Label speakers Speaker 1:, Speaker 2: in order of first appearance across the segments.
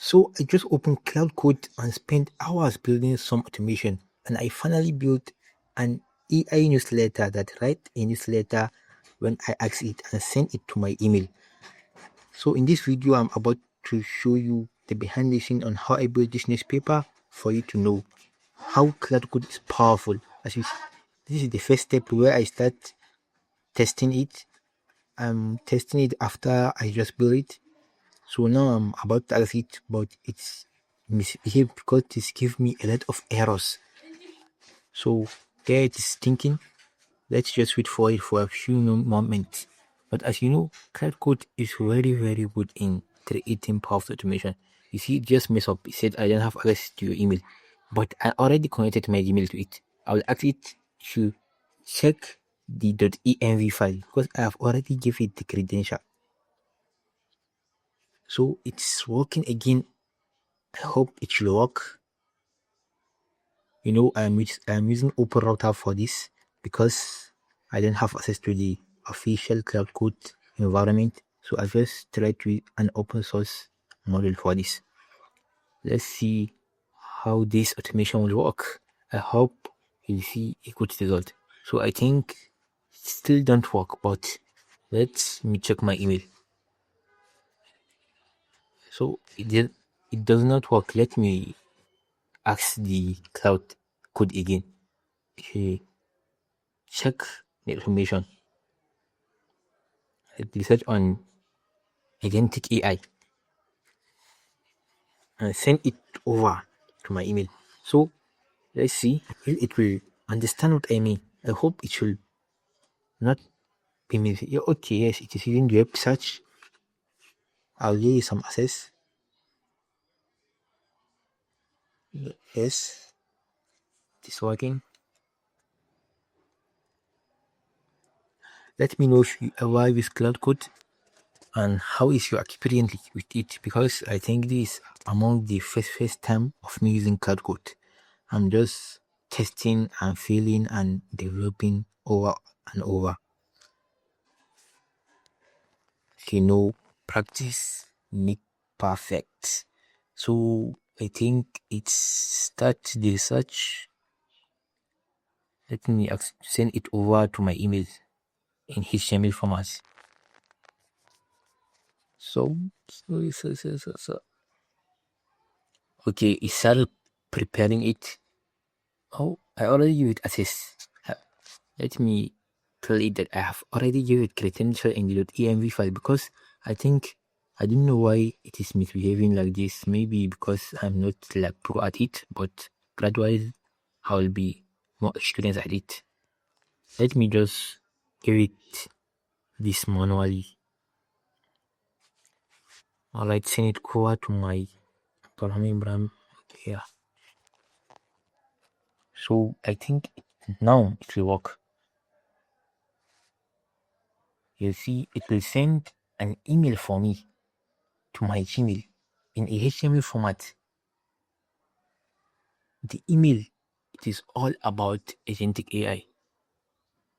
Speaker 1: So I just opened Cloud Code and spent hours building some automation, and I finally built an AI newsletter that write a newsletter when I ask it and send it to my email. So in this video, I'm about to show you the behind the scene on how I built this newspaper for you to know how Cloud Code is powerful. As you see, this is the first step where I start testing it. I'm testing it after I just built it. So now I'm about to ask it, but it's misbehaved because this gives me a lot of errors. So there it is thinking. Let's just wait for it for a few moments. But as you know, Cloud Code is very, very good in creating powerful automation. You see, it just mess up. It said I don't have access to your email, but I already connected my Gmail to it. I will ask it to check the .env file because I have already given it the credential. So it's working again. I hope it will work. You know, I'm using OpenRouter for this because I don't have access to the official Cloud Code environment. So I just tried to use an open source model for this. Let's see how this automation will work. I hope you'll see a good result. So I think it still don't work, but let me check my email. So it does not work. Let me ask the Cloud Code again. Okay. Check the information. Research on agentic AI and send it over to my email. So let's see if it will understand what I mean. I hope it should not be missing. Yeah, okay, yes, it is using the web search. I'll give you some access. Yes, it is working. Let me know if you ever use Cloud Code and how is your experience with it, because I think this is among the first time of me using Cloud Code. I'm just testing and failing and developing over and over. Okay, no, practice make perfect. So I think it's start the search. Let me send it over to my email in HTML format. So. Okay, it started preparing it. Oh, I already give it access. Let me tell it that I have already given it credential in the .env file because I think I don't know why it is misbehaving like this. Maybe because I'm not like pro at it, but gradually I will be more experienced at it. Let me just give it this manually. Alright, send it over to my programming brand here. So I think now it will work. You see, it will send an email for me to my Gmail in a HTML format. The email, it is all about agentic AI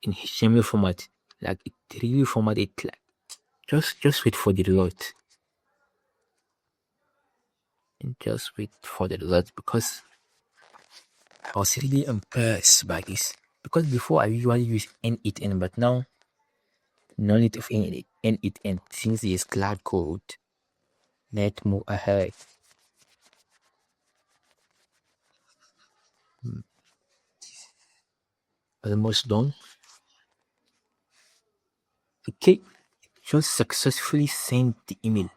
Speaker 1: in HTML format. Like it really format it like just wait for the result. And just wait for the result because I was really impressed by this. Because before I usually use N8N, but now no need of N8N since there's Cloud Code. Let's move ahead. Almost done. Okay, just successfully sent the email.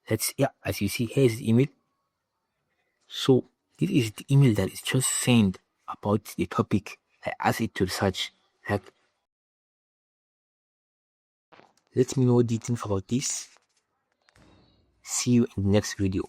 Speaker 1: As you see, here's the email. So this is the email that is just sent about the topic. I asked it to search. Like, let me know what you think about this. See you in the next video.